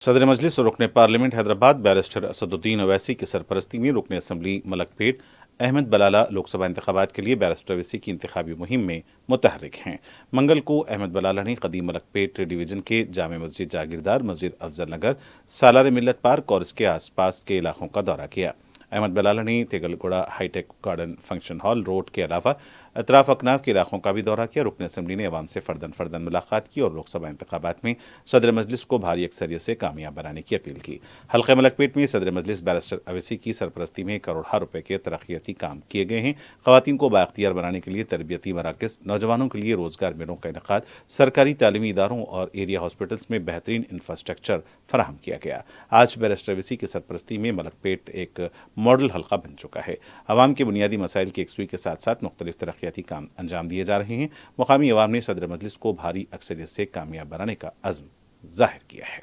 सदर मजलिस और रुकन पार्लियामेंट हैदराबाद बैरिस्टर असदुद्दीन ओवैसी की सरपरस्ती में रुकन असम्बली मलकपेट अहमद बलाला लोकसभा इंतखाबात के लिए बैरिस्टर ओवैसी की इंतखाबी मुहिम में मुतहरिक हैं। मंगल को अहमद बलाला ने कदीम मलकपेट डिवीजन के जामे मस्जिद जागीरदार, मस्जिद अफजल नगर, सालार मिल्लत पार्क और इसके आसपास के इलाकों का दौरा किया। अहमद बलाला ने Tegalguda hitech garden function hall road के अलावा अतराफ अकनाफ के इलाकों का भी दौरा किया। रुकन असम्बली ने अवाम से फर्दन फर्दन मुलाकात की और लोकसभा इंतखाबात में सदर मजलिस को भारी अक्सरियत से कामयाब बनाने की अपील की। हल्के मलकपेट में सदर मजलिस बैरिस्टर ओवैसी की सरपरस्ती में करोड़ों रुपए के तरक्याती काम किए गए हैं। खवातीन को बाख्तियार बनाने के लिए तरबियती मराकज़, नौजवानों के लिए रोजगार मेलों का इनेकाद, सरकारी तालीमी इदारों और एरिया हॉस्पिटल्स में बेहतरीन इंफ्रास्ट्रक्चर फराहम किया गया। आज बैरिस्टर ओवैसी की सरपरस्ती में मलकपेट एक मॉडल हल्का बन चुका है। अवाम के बुनियादी मसाइल की एकसुई के साथ साथ मुख्तलिफ तरक्याती काम अंजाम दिए जा रहे हैं। मुकामी अवाम ने सदर मजलिस को भारी अक्सरियत से कामयाब बनाने का अज़्म जाहिर किया है।